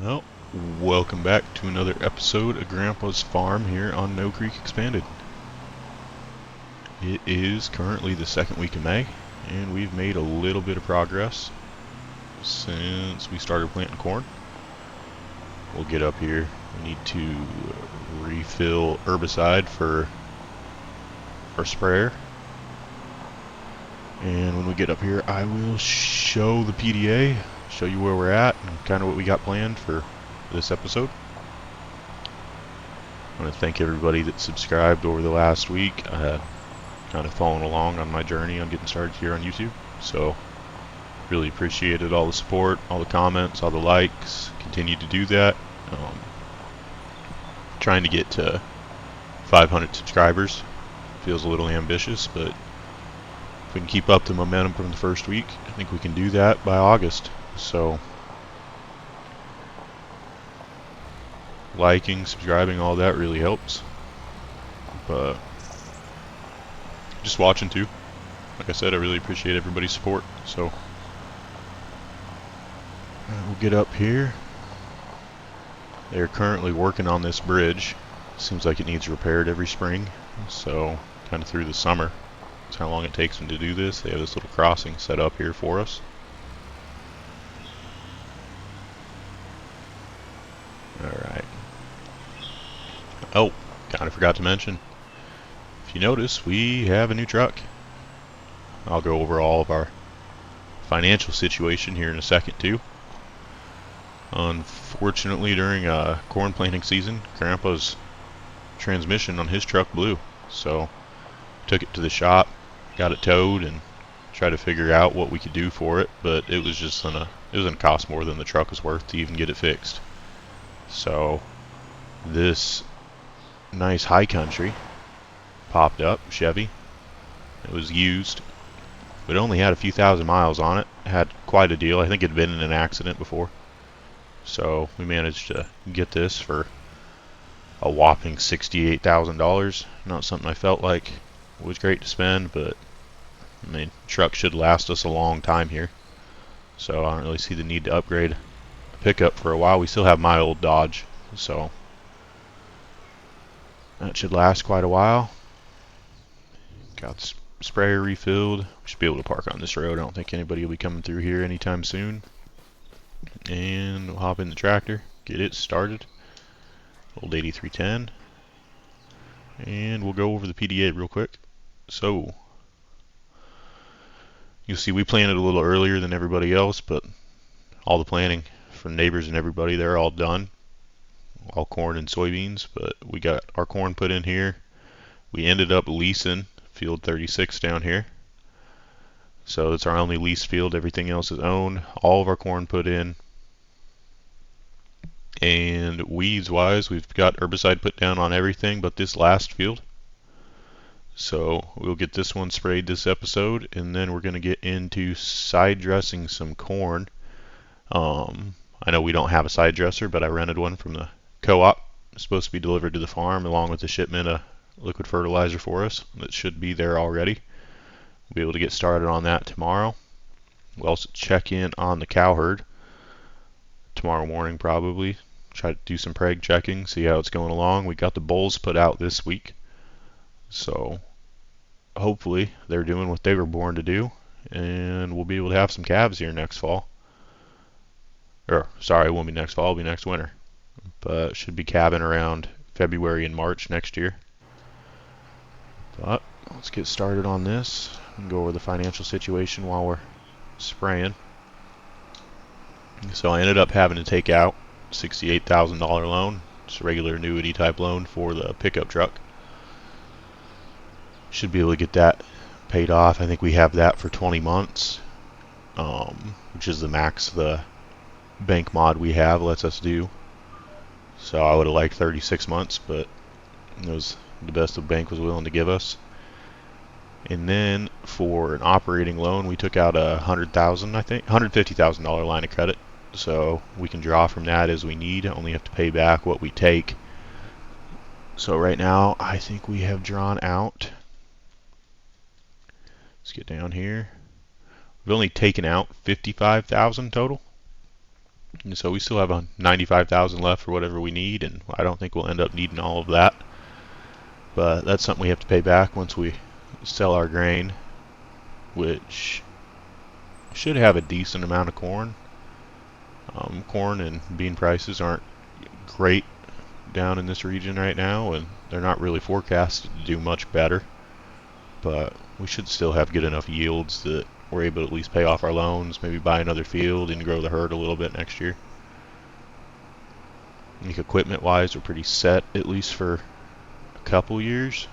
Well, welcome back to another episode of Grandpa's Farm here on No Creek Expanded. It is currently the second week of May, and we've made a little bit of progress since we started planting corn. We'll get up here. We need to refill herbicide for our sprayer. And when we get up here, I will show the PDA, show you where we're at, and kind of what we got planned for this episode. I want to thank everybody that subscribed over the last week. I had kind of following along on my journey on getting started here on YouTube. So, really appreciated all the support, all the comments, all the likes. Continue to do that. Trying to get to 500 subscribers. Feels a little ambitious, but if we can keep up the momentum from the first week, I think we can do that by August. So, liking, subscribing, all that really helps. But just watching too. Like I said, I really appreciate everybody's support. So we'll get up here. They're currently working on this bridge. Seems like it needs repaired every spring. So kind of through the summer. That's how long it takes them to do this. They have this little crossing set up here for us. Alright. Oh, kind of forgot to mention. If you notice, we have a new truck. I'll go over all of our financial situation here in a second too. Unfortunately, during corn planting season, Grandpa's transmission on his truck blew. So took it to the shop, got it towed, and tried to figure out what we could do for it. But it was just gonna cost more than the truck was worth to even get it fixed. So this nice high country popped up, Chevy. It was used. It only had a few thousand miles on it. Had quite a deal. I think it had been in an accident before. So we managed to get this for a whopping $68,000. Not something I felt like was great to spend, but I mean, truck should last us a long time here. So I don't really see the need to upgrade a pickup for a while. We still have my old Dodge, so that should last quite a while. Got the sprayer refilled. We should be able to park on this road. I don't think anybody will be coming through here anytime soon. And we'll hop in the tractor, get it started. Old 8310. And we'll go over the PDA real quick. So, you'll see we planted a little earlier than everybody else, but all the planting from neighbors and everybody, they're all done. All corn and soybeans, but we got our corn put in here. We ended up leasing field 36 down here. So it's our only leased field. Everything else is owned. All of our corn put in. And weeds wise, we've got herbicide put down on everything but this last field. So we'll get this one sprayed this episode, and then we're going to get into side dressing some corn. I know we don't have a side dresser, but I rented one from the co-op. It's supposed to be delivered to the farm along with a shipment of liquid fertilizer for us. That should be there already. We'll be able to get started on that tomorrow. We'll also check in on the cow herd tomorrow morning probably. Try to do some preg checking, see how it's going along. We got the bulls put out this week. So hopefully they're doing what they were born to do, and we'll be able to have some calves here next fall. Or, sorry, it won't be next fall, it'll be next winter. But should be calving around February and March next year. But let's get started on this and go over the financial situation while we're spraying. So I ended up having to take out $68,000 loan. It's a regular annuity type loan for the pickup truck. Should be able to get that paid off. I think we have that for 20 months, which is the max the bank mod we have lets us do. So I would have liked 36 months, but it was the best the bank was willing to give us. And then for an operating loan, we took out $150,000 line of credit. So we can draw from that as we need. Only have to pay back what we take. So right now, I think we have drawn out. Let's get down here. We've only taken out $55,000 total. And so we still have a 95,000 left for whatever we need, and I don't think we'll end up needing all of that. But that's something we have to pay back once we sell our grain, which should have a decent amount of corn. Corn and bean prices aren't great down in this region right now, and they're not really forecasted to do much better. But we should still have good enough yields that we're able to at least pay off our loans, maybe buy another field and grow the herd a little bit next year. I think equipment-wise, we're pretty set, at least for a couple years.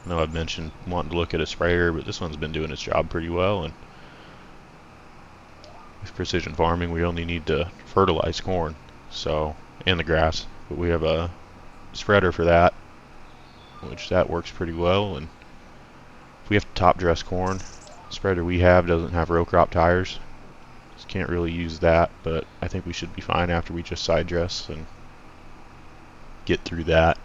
I know I've mentioned wanting to look at a sprayer, but this one's been doing its job pretty well. And with precision farming, we only need to fertilize corn, and the grass. But we have a spreader for that, which that works pretty well. And if we have to top dress corn, the spreader we have doesn't have row crop tires. Just can't really use that, but I think we should be fine after we just side dress and get through that.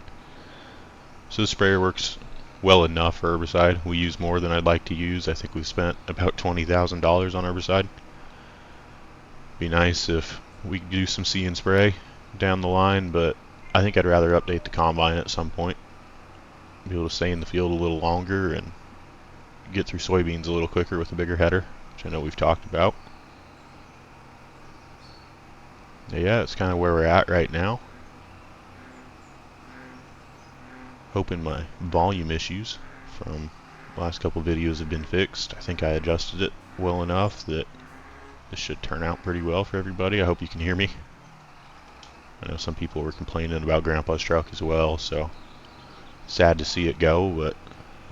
So the sprayer works well enough for herbicide. We use more than I'd like to use. I think we've spent about $20,000 on herbicide. Be nice if we could do some see and spray down the line, but I think I'd rather update the combine at some point. Be able to stay in the field a little longer and get through soybeans a little quicker with a bigger header, which I know we've talked about. Yeah, it's kind of where we're at right now. Hoping my volume issues from the last couple videos have been fixed. I think I adjusted it well enough that this should turn out pretty well for everybody. I hope you can hear me. I know some people were complaining about Grandpa's truck as well, so sad to see it go, but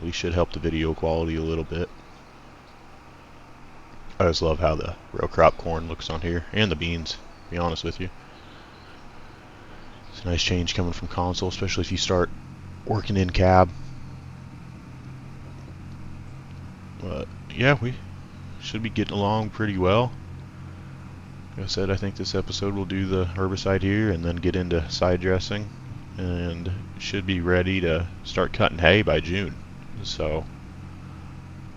we should help the video quality a little bit. I just love how the row crop corn looks on here, and the beans, to be honest with you. It's a nice change coming from console, especially if you start working in cab. But yeah, we should be getting along pretty well. Like I said, I think this episode will do the herbicide here and then get into side dressing, and should be ready to start cutting hay by June. So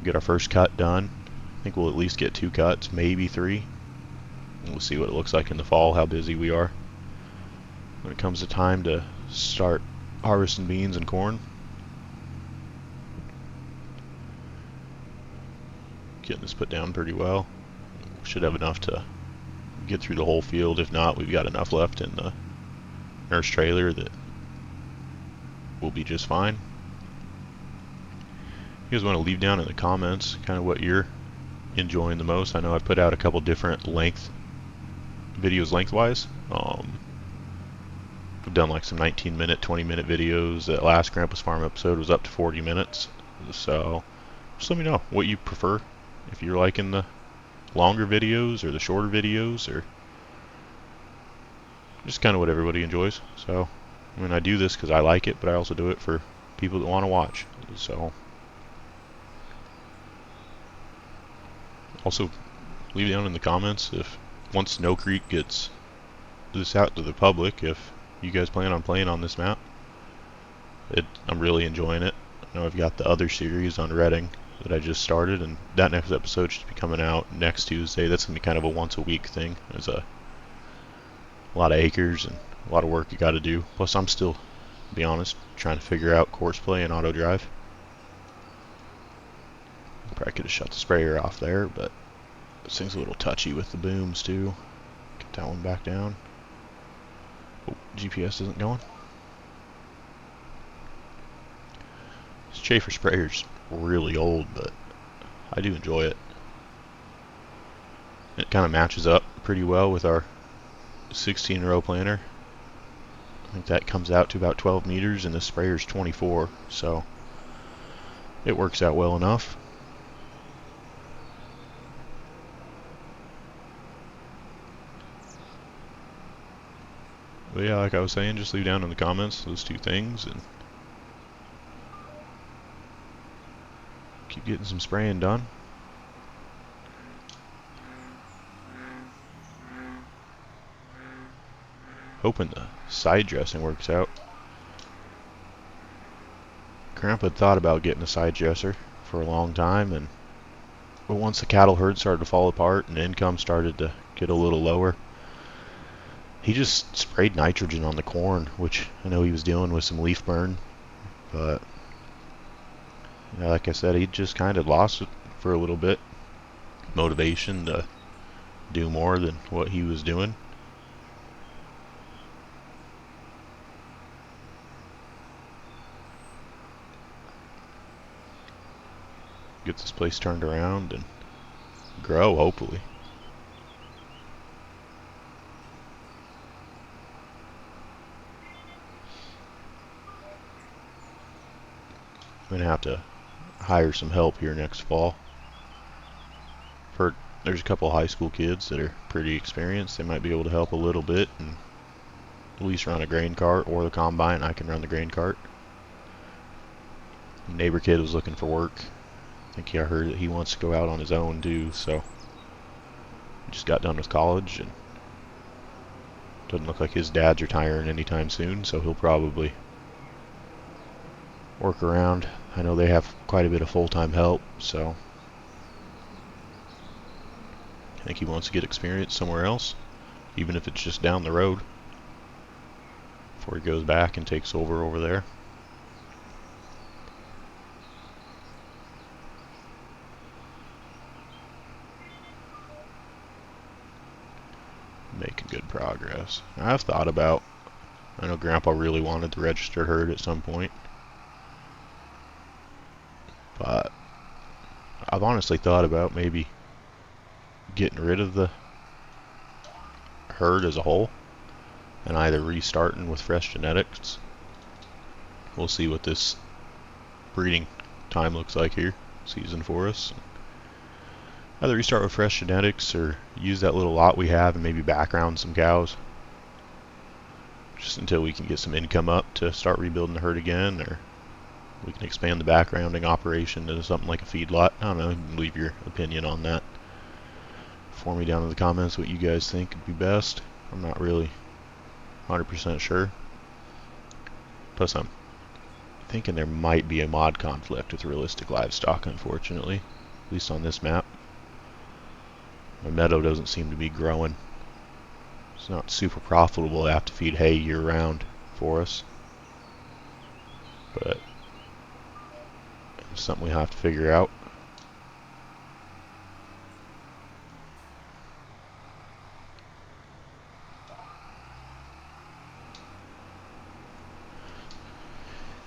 get our first cut done. I think we'll at least get 2 cuts, maybe 3. We'll see what it looks like in the fall, how busy we are. When it comes to time to start harvesting beans and corn. Getting this put down pretty well. Should have enough to get through the whole field. If not, we've got enough left in the nurse trailer that will be just fine. You guys want to leave down in the comments kind of what you're enjoying the most. I know I put out a couple different videos lengthwise. We've done like some 19-minute, 20-minute videos. That last Grandpa's Farm episode was up to 40 minutes. So just let me know what you prefer. If you're liking the longer videos or the shorter videos, or just kind of what everybody enjoys. So, I mean, I do this because I like it, but I also do it for people that want to watch. So, also leave down in the comments if once Snow Creek gets this out to the public, if you guys plan on playing on this map. I'm really enjoying it. I know I've got the other series on Redding that I just started, and that next episode should be coming out next Tuesday. That's going to be kind of a once-a-week thing. There's a lot of acres and a lot of work you got to do. Plus, I'm still, to be honest, trying to figure out course play and auto drive. Probably could have shut the sprayer off there, but this thing's a little touchy with the booms too. Get that one back down. Oh, GPS isn't going. This Chafer sprayer's really old, but I do enjoy it. It kind of matches up pretty well with our 16-row planter. I think that comes out to about 12 meters, and the sprayer's 24, so it works out well enough. But yeah, like I was saying, just leave down in the comments those 2 things, and keep getting some spraying done. Hoping the side dressing works out. Grandpa had thought about getting a side dresser for a long time, but once the cattle herd started to fall apart and income started to get a little lower, He just sprayed nitrogen on the corn, which I know he was dealing with some leaf burn, but yeah, like I said, he just kind of lost it for a little bit. Motivation to do more than what he was doing. Get this place turned around and grow, hopefully. I'm gonna have to hire some help here next fall. There's a couple of high school kids that are pretty experienced. They might be able to help a little bit and at least run a grain cart or the combine. I can run the grain cart. Neighbor kid was looking for work. I think I heard that he wants to go out on his own too, so just got done with college and doesn't look like his dad's retiring anytime soon, so he'll probably work around. I know they have quite a bit of full-time help, so I think he wants to get experience somewhere else, even if it's just down the road, before he goes back and takes over there. Making good progress. I've thought about, I know Grandpa really wanted the registered herd at some point, but I've honestly thought about maybe getting rid of the herd as a whole and either restarting with fresh genetics. We'll see what this breeding time looks like here, season for us. Either restart with fresh genetics or use that little lot we have and maybe background some cows just until we can get some income up to start rebuilding the herd again, or we can expand the backgrounding operation into something like a feedlot. I don't know, you can leave your opinion on that for me down in the comments what you guys think would be best. I'm not really 100% sure. Plus I'm thinking there might be a mod conflict with realistic livestock, unfortunately, at least on this map. My meadow doesn't seem to be growing. It's not super profitable to have to feed hay year round for us, but it's something we have to figure out.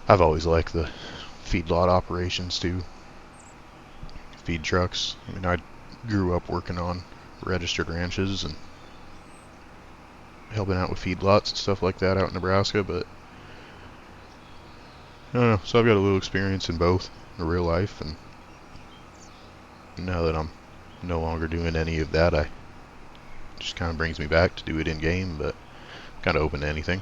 I've always liked the feedlot operations too. Feed trucks. I mean, I grew up working on registered ranches and helping out with feedlots and stuff like that out in Nebraska, but I don't know, so I've got a little experience in both in real life, and now that I'm no longer doing any of that, it just kind of brings me back to do it in game, but kind of open to anything.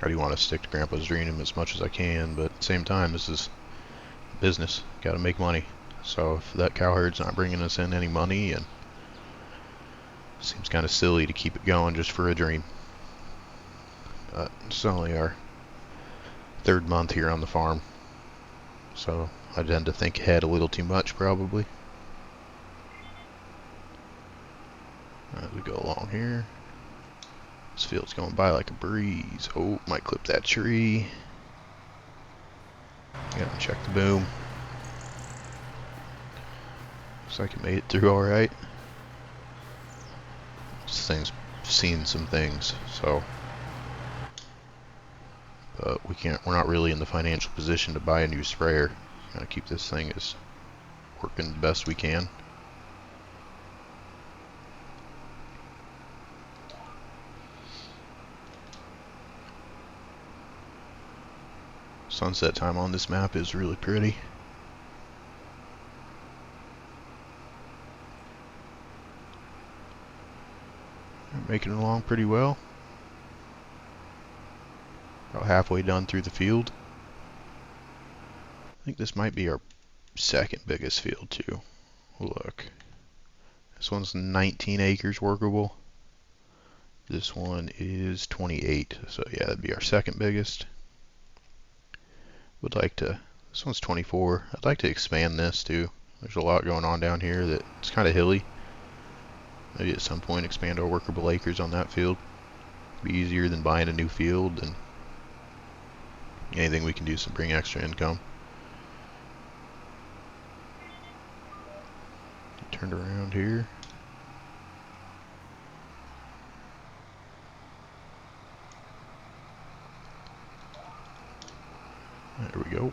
I do want to stick to Grandpa's dream as much as I can, but at the same time, this is business. Got to make money. So if that cow herd's not bringing us in any money, and it seems kind of silly to keep it going just for a dream. But it's only our third month here on the farm, so I tend to think ahead a little too much probably. As we go along here, this field's going by like a breeze. Oh, might clip that tree. Gotta check the boom. Looks like it made it through alright. This thing's seen some things, so but we're not really in the financial position to buy a new sprayer. Gotta keep this thing as working the best we can. Sunset time on this map is really pretty. We're making it along pretty well. About halfway done through the field. I think this might be our second biggest field too. Look. This one's 19 acres workable. This one is 28. So yeah, that'd be our second biggest. This one's 24. I'd like to expand this too. There's a lot going on down here that's kind of hilly. maybe at some point expand our workable acres on that field. Be easier than buying a new field, and anything we can do to bring extra income. Turned around here. There we go.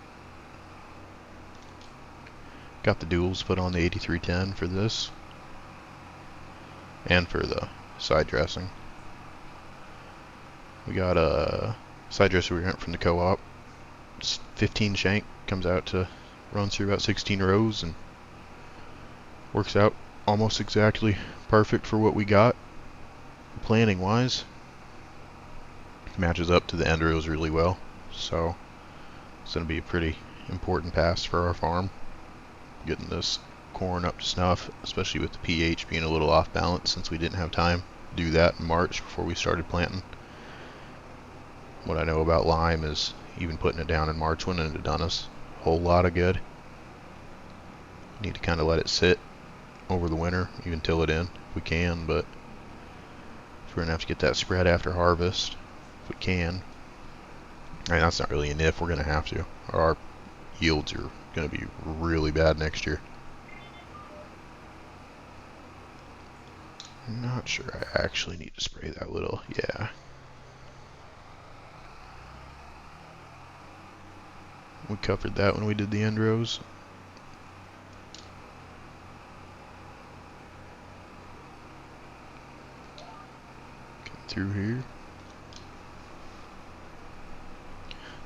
Got the duals put on the 8310 for this, and for the side dressing. We got a side dresser we rent from the co-op. It's 15 shank, comes out to run through about 16 rows, and works out almost exactly perfect for what we got planning wise. Matches up to the end rows really well, so it's going to be a pretty important pass for our farm, getting this corn up to snuff, especially with the pH being a little off balance, since we didn't have time to do that in March before we started planting. What I know about lime is even putting it down in March wouldn't have done us a whole lot of good. Need to kind of let it sit over the winter, even till it in if we can, but if we're going to have to get that spread after harvest, if we can. I mean, that's not really an if, we're going to have to, or our yields are going to be really bad next year. I'm not sure I actually need to spray that little, yeah. We covered that when we did the end rows. Come through here.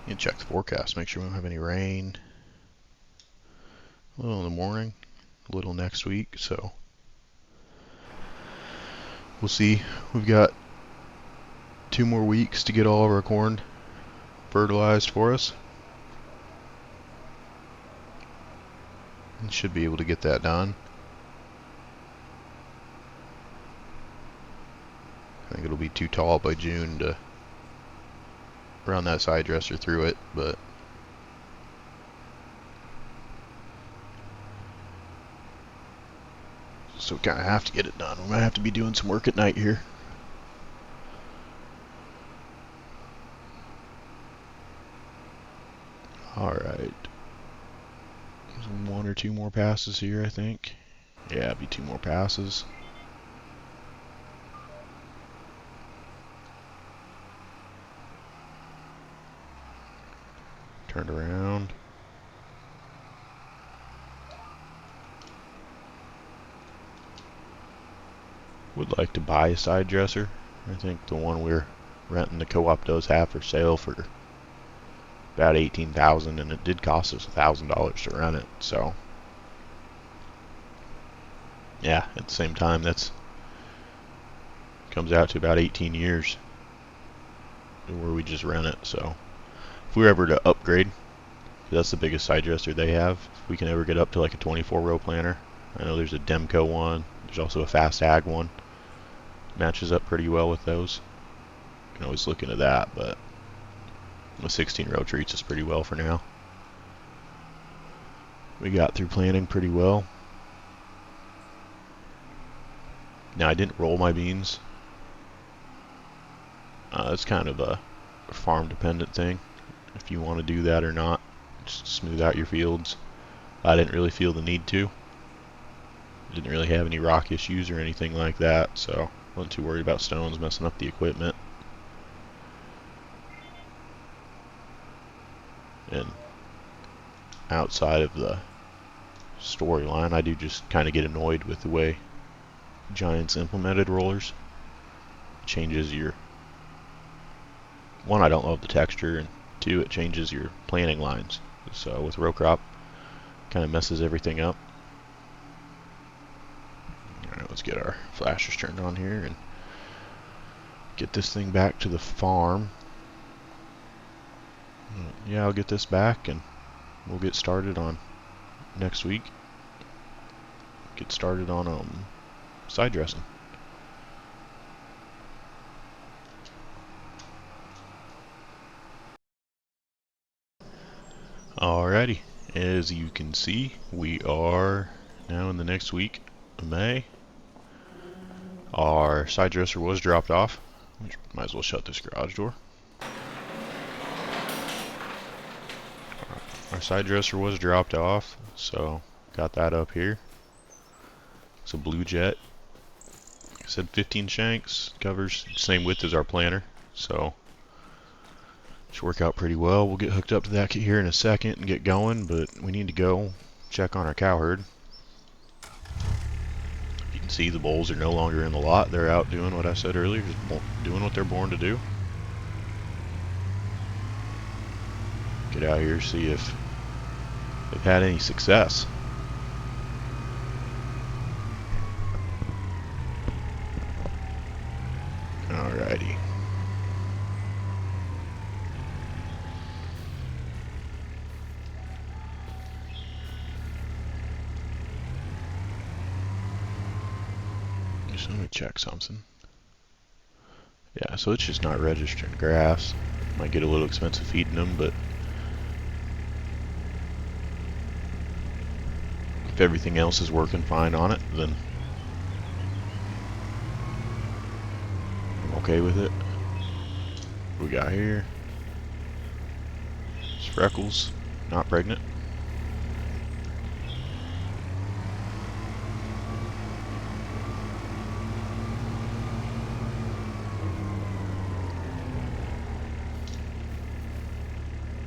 You can check the forecast, make sure we don't have any rain. A little in the morning, a little next week, so we'll see. We've got 2 more weeks to get all of our corn fertilized for us. And should be able to get that done. I think it'll be too tall by June to run that side dresser through it, but so we kind of have to get it done. We might have to be doing some work at night here. Alright. 1 or 2 more passes here, I think. Yeah, it'd be 2 more passes. Turned around. Would like to buy a side dresser. I think the one we're renting the co-op does have for sale for about $18,000, and it did cost us $1,000 to rent it. So yeah, at the same time, that's comes out to about 18 years where we just rent it. So if we were ever to upgrade, that's the biggest side dresser they have. If we can ever get up to like a 24 row planter, I know there's a Demco one. There's also a Fast Ag one. Matches up pretty well with those. You can always look into that, but the 16 row treats us pretty well for now. We got through planting pretty well. Now I didn't roll my beans. It's kind of a farm dependent thing, if you want to do that or not. Just smooth out your fields. I didn't really feel the need to. Didn't really have any rock issues or anything like that, so wasn't too worried about stones messing up the equipment. And outside of the storyline, I do just kind of get annoyed with the way Giants implemented rollers. Changes your... One, I don't love the texture, and 2, it changes your planting lines. So with row crop, kind of messes everything up. Alright, let's get our flashers turned on here and get this thing back to the farm. Yeah, I'll get this back and we'll get started on next week. Get started on side dressing. Alrighty, as you can see, we are now in the next week of May. Our side dresser was dropped off. Might as well shut this garage door. Our side dresser was dropped off, so got that up here. It's a Blue Jet. Like I said, 15 shanks, covers same width as our planter, so should work out pretty well. We'll get hooked up to that here in a second and get going, but we need to go check on our cow herd. You can see the bulls are no longer in the lot. They're out doing what I said earlier, just doing what they're born to do. Get out here, see if they've had any success. Alrighty. Just let me check something. Yeah, so it's just not registering grass. Might get a little expensive feeding them, but if everything else is working fine on it, then I'm okay with it. What we got here? It's Freckles, not pregnant.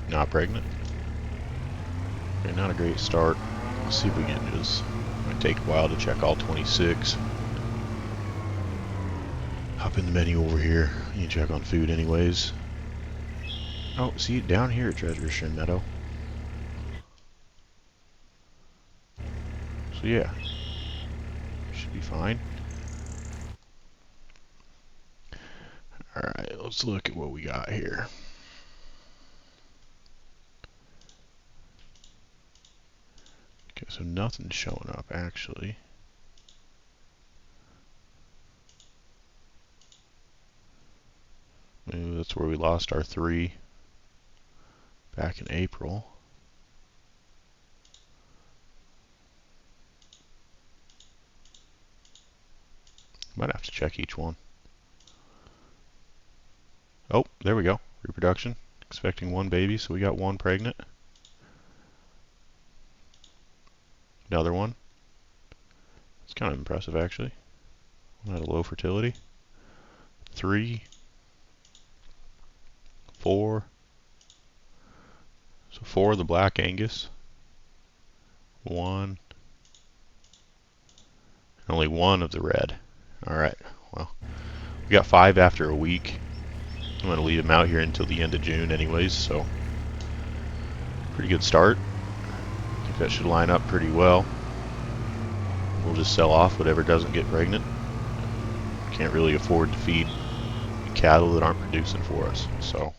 Not pregnant. Okay, not a great start. Let's see if we can just, might take a while to check all 26. Hop in the menu over here. You can check on food anyways. Oh, see, down here at Treasure Shin Meadow. So yeah, should be fine. Alright, let's look at what we got here. Okay, so nothing's showing up actually. Maybe that's where we lost our 3 back in April. Might have to check each one. Oh, there we go. Reproduction. Expecting 1 baby, so we got 1 pregnant. Another one. It's kind of impressive actually. One had a low fertility. 3, 4. So 4 of the black Angus. 1. Only 1 of the red. Alright, well, we got 5 after a week. I'm going to leave them out here until the end of June anyways, so pretty good start. I think that should line up pretty well. We'll just sell off whatever doesn't get pregnant. Can't really afford to feed cattle that aren't producing for us, so.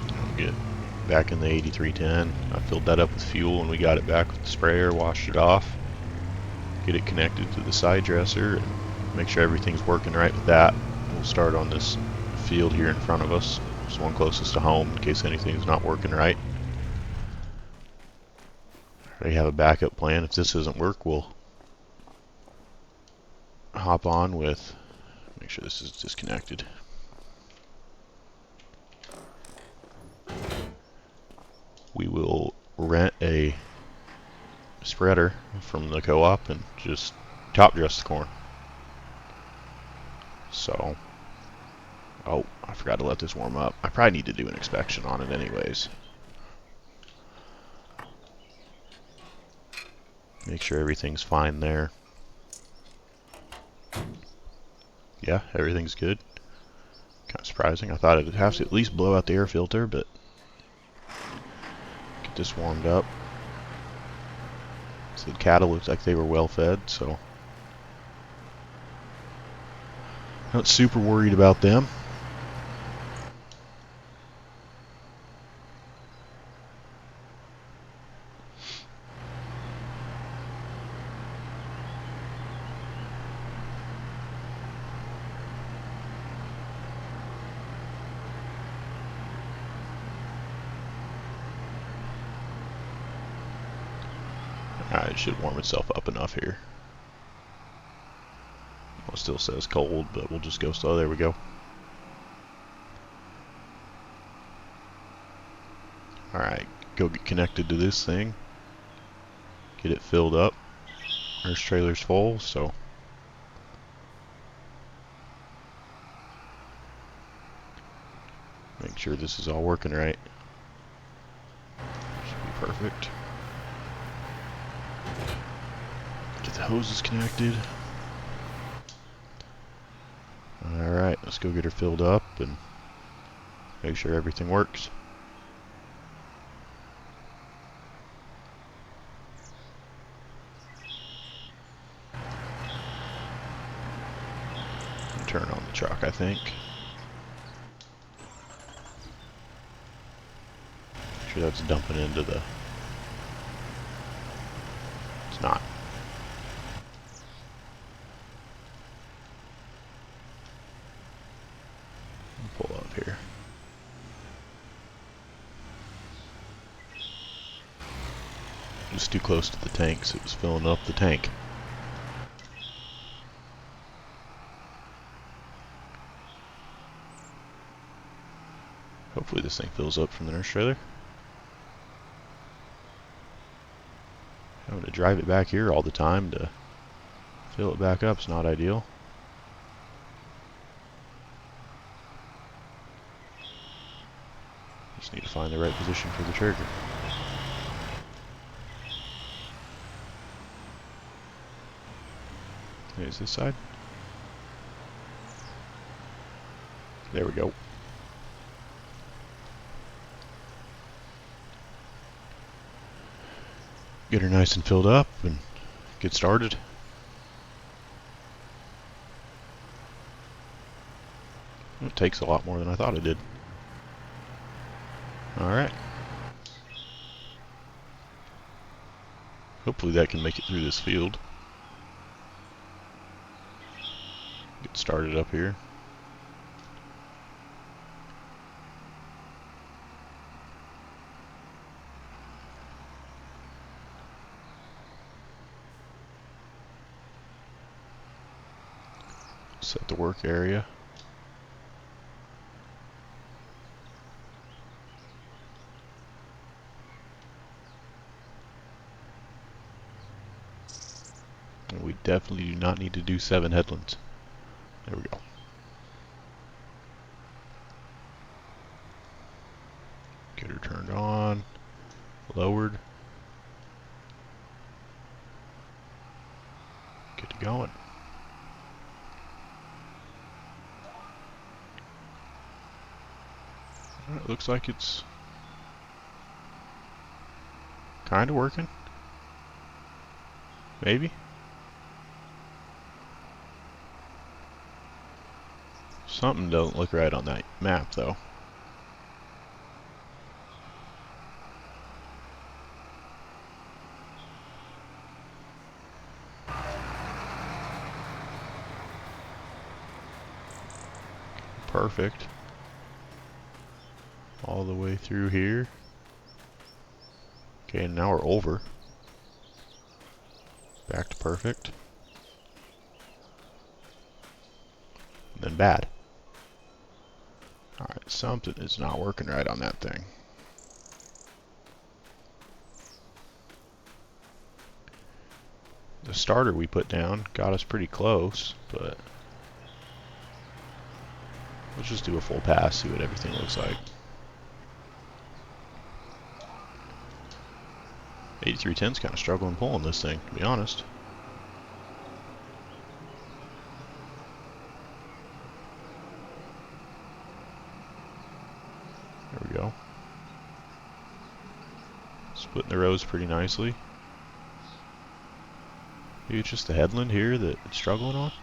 I'll get back in the 8310. I filled that up with fuel and we got it back with the sprayer, washed it off, get it connected to the side dresser, and make sure everything's working right with that. We'll start on this field here in front of us. It's one closest to home in case anything's not working right. Already have a backup plan. If this doesn't work, we'll hop on with, make sure this is disconnected. We will rent a spreader from the co-op and just top dress the corn. So, oh, I forgot to let this warm up. I probably need to do an inspection on it anyways. Make sure everything's fine there. Yeah, everything's good. Kind of surprising. I thought it'd have to at least blow out the air filter, but get this warmed up. So the cattle looks like they were well fed, so not super worried about them. Alright, it should warm itself up enough here. Well, it still says cold, but we'll just go slow. There we go. Alright, go get connected to this thing. Get it filled up. Our trailer's full, so make sure this is all working right. Should be perfect. Get the hoses connected. Alright, let's go get her filled up and make sure everything works. Turn on the truck, I think. Make sure that's dumping into the... It's not. Pull up here. It was too close to the tank, so it was filling up the tank. Hopefully this thing fills up from the nurse trailer. Having to drive it back here all the time to fill it back up is not ideal. Just need to find the right position for the trigger. There's this side. There we go. Get her nice and filled up and get started. It takes a lot more than I thought it did. Alright. Hopefully that can make it through this field. Get started up here. Set the work area. And we definitely do not need to do 7 headlands. There we go. Get her turned on, lowered. Get it going. It looks like it's kind of working. Maybe. Something doesn't look right on that map, though. Perfect. All the way through here. Okay, and now we're over. Back to perfect. And then bad. Alright, something is not working right on that thing. The starter we put down got us pretty close, but let's just do a full pass, see what everything looks like. 8310's kind of struggling pulling this thing, to be honest. There we go. Splitting the rows pretty nicely. Maybe it's just the headland here that it's struggling on.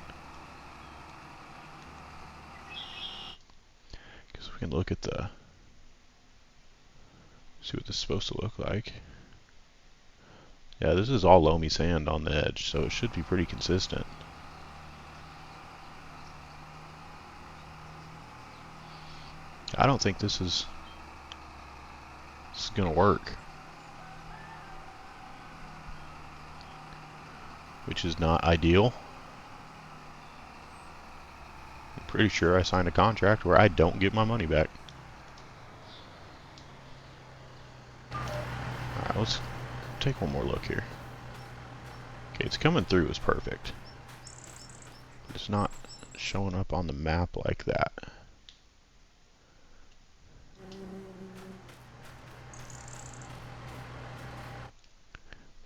Because we can look at the... see what this is supposed to look like. Yeah, this is all loamy sand on the edge, so it should be pretty consistent. I don't think this is gonna work. which is not ideal. I'm pretty sure I signed a contract where I don't get my money back. Alright, let's take one more look here. Okay, it's coming through is perfect. But it's not showing up on the map like that.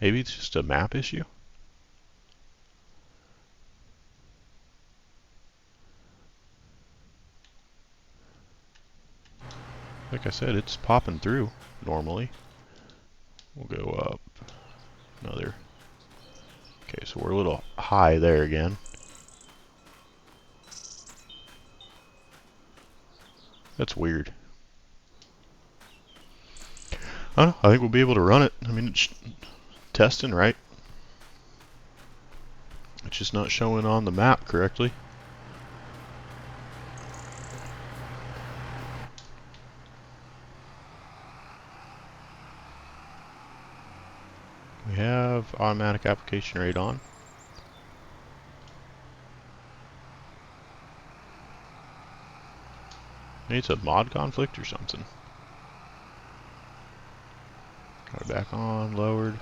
Maybe it's just a map issue? Like I said, it's popping through normally. We'll go up another. Okay, so we're a little high there again. That's weird. I don't know, I think we'll be able to run it. I mean, it's testing, right? It's just not showing on the map correctly. We have automatic application rate on. Maybe it's a mod conflict or something. Got it back on, lowered.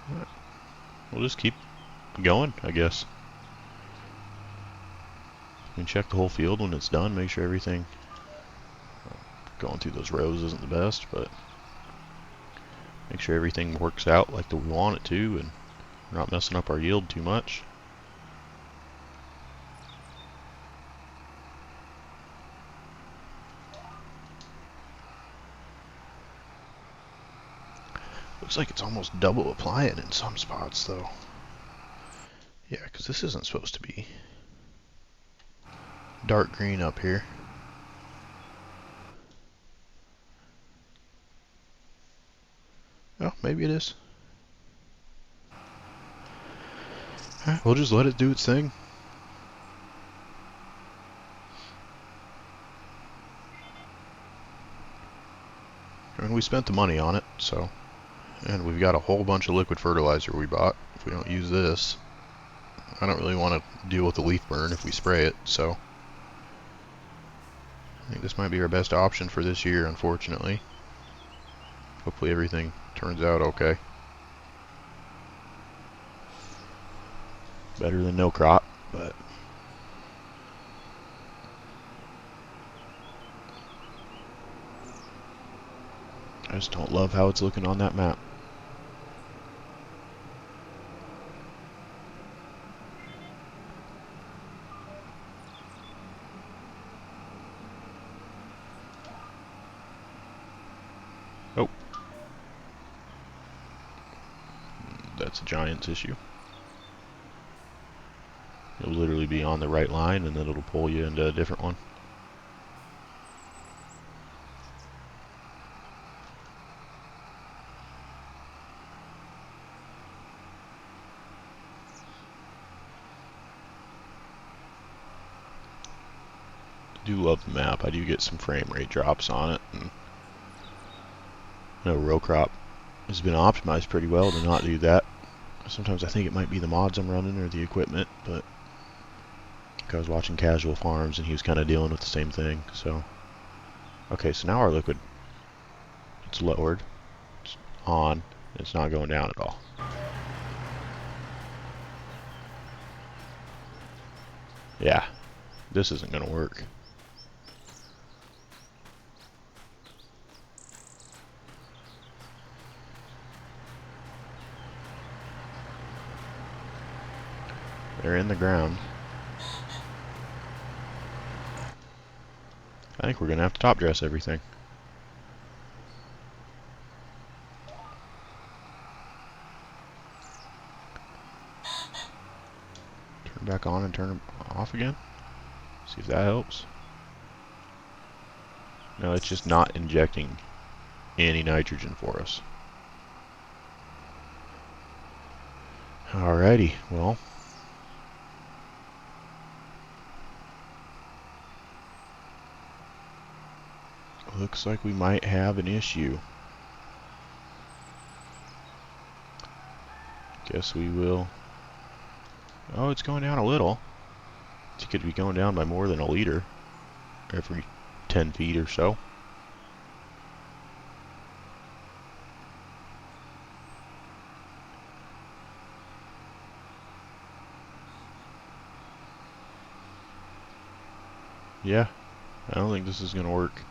Alright. We'll just keep going, I guess. We can check the whole field when it's done, make sure everything... Going through those rows isn't the best, but... Make sure everything works out like we want it to, and we're not messing up our yield too much. Looks like it's almost double applying in some spots, though. Yeah, because this isn't supposed to be dark green up here. Oh, maybe it is. Alright, we'll just let it do its thing. I mean, we spent the money on it, so... And we've got a whole bunch of liquid fertilizer we bought. If we don't use this, I don't really want to deal with the leaf burn if we spray it, so... I think this might be our best option for this year, unfortunately. Hopefully everything turns out okay. Better than no crop, but... I just don't love how it's looking on that map. Oh. That's a Giants issue. It'll literally be on the right line and then it'll pull you into a different one. I do love the map. I do get some frame rate drops on it. And no, row crop has been optimized pretty well to not do that. Sometimes I think it might be the mods I'm running or the equipment, but I was watching Casual Farms and he was kind of dealing with the same thing. So, okay, so now our liquid, it's lowered, it's on, it's not going down at all. Yeah, this isn't going to work. They're in the ground. I think we're going to have to top dress everything. Turn back on and turn them off again. See if that helps. No, it's just not injecting any nitrogen for us. Alrighty, well. Looks like we might have an issue. Guess we will. Oh, it's going down a little. It could be going down by more than a liter every 10 feet or so. Yeah, I don't think this is going to work.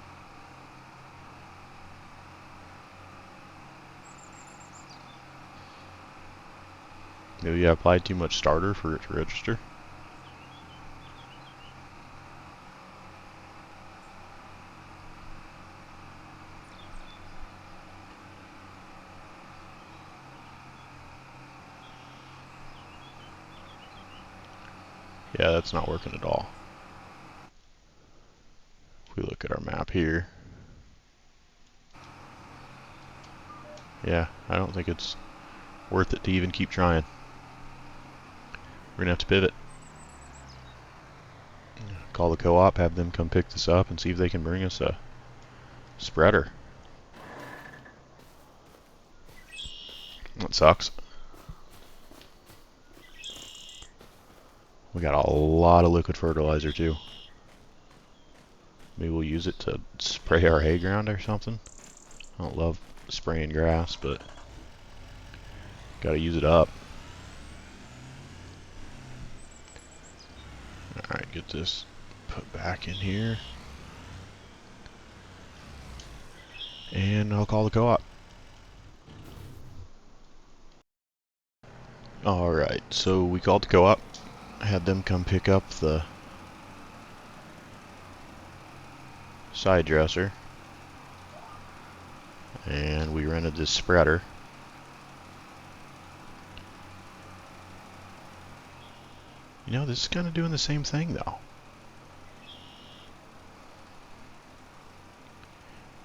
Maybe I applied too much starter for it to register. Yeah, that's not working at all. If we look at our map here, yeah, I don't think it's worth it to even keep trying. We're gonna have to pivot. Call the co-op, have them come pick this up and see if they can bring us a spreader. That sucks. We got a lot of liquid fertilizer too. Maybe we'll use it to spray our hay ground or something. I don't love spraying grass, but gotta use it up. Alright, get this put back in here. And I'll call the co-op. Alright, so we called the co-op. Had them come pick up the side dresser. And we rented this spreader. You know, this is kind of doing the same thing though.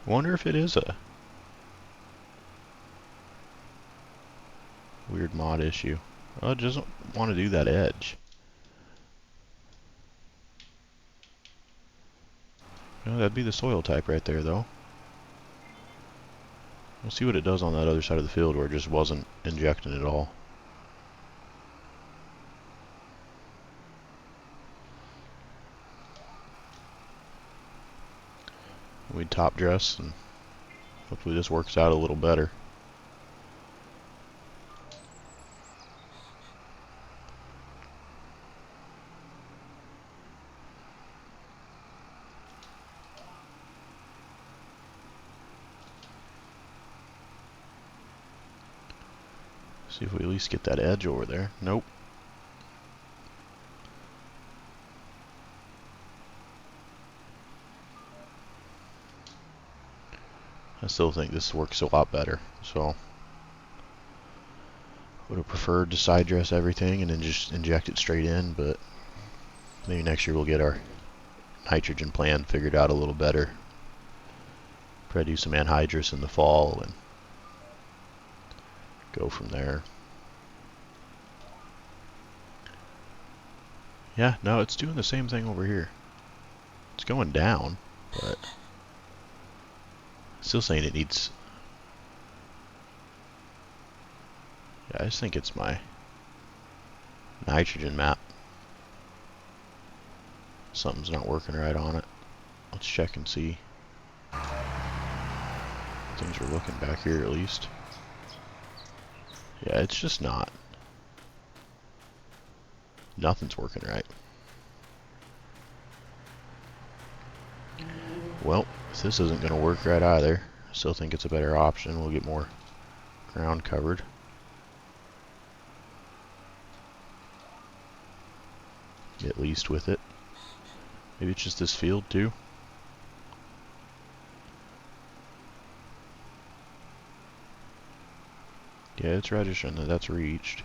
I wonder if it is a weird mod issue. Oh, it doesn't want to do that edge. No, that'd be the soil type right there though. We'll see what it does on that other side of the field where it just wasn't injecting at all. We top dress and hopefully this works out a little better. See if we at least get that edge over there. Nope. I still think this works a lot better. So would have preferred to side dress everything and then just inject it straight in, but maybe next year we'll get our nitrogen plan figured out a little better. Probably do some anhydrous in the fall and go from there. Yeah, no, it's doing the same thing over here. It's going down, but still saying it needs... Yeah, I just think it's my nitrogen map. Something's not working right on it. Let's check and see. Things are looking back here at least. Yeah, it's just not. Nothing's working right. Well, if this isn't going to work right either, I still think it's a better option. We'll get more ground covered. At least with it. Maybe it's just this field too. Yeah, it's registering that that's reached.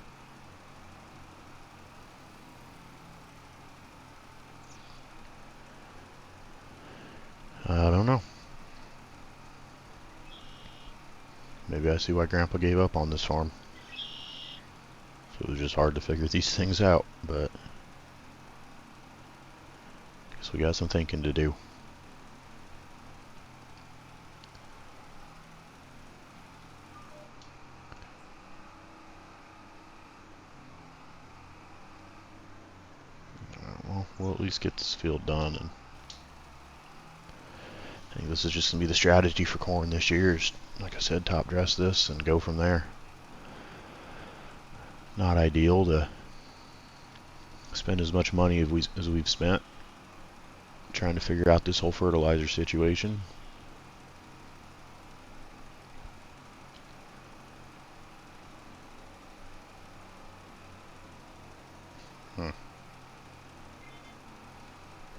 I don't know. Maybe I see why Grandpa gave up on this farm. So it was just hard to figure these things out, but guess we got some thinking to do. we'll at least get this field done. And I think this is just going to be the strategy for corn this year. Is, like I said, top dress this and go from there. Not ideal to spend as much money as we've spent trying to figure out this whole fertilizer situation.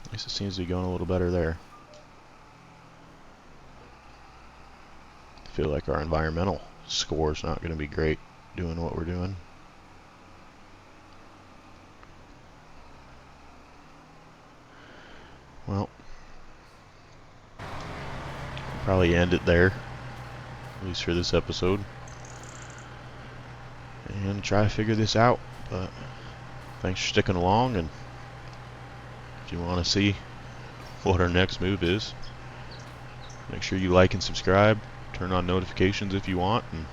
At least it seems to be going a little better there. I feel like our environmental score is not going to be great doing what we're doing. Well, we'll probably end it there, at least for this episode, and try to figure this out. But thanks for sticking along, and if you want to see what our next move is, make sure you like and subscribe, turn on notifications if you want, and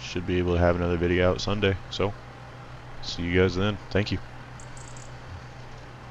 should be able to have another video out Sunday. So, see you guys then. Thank you.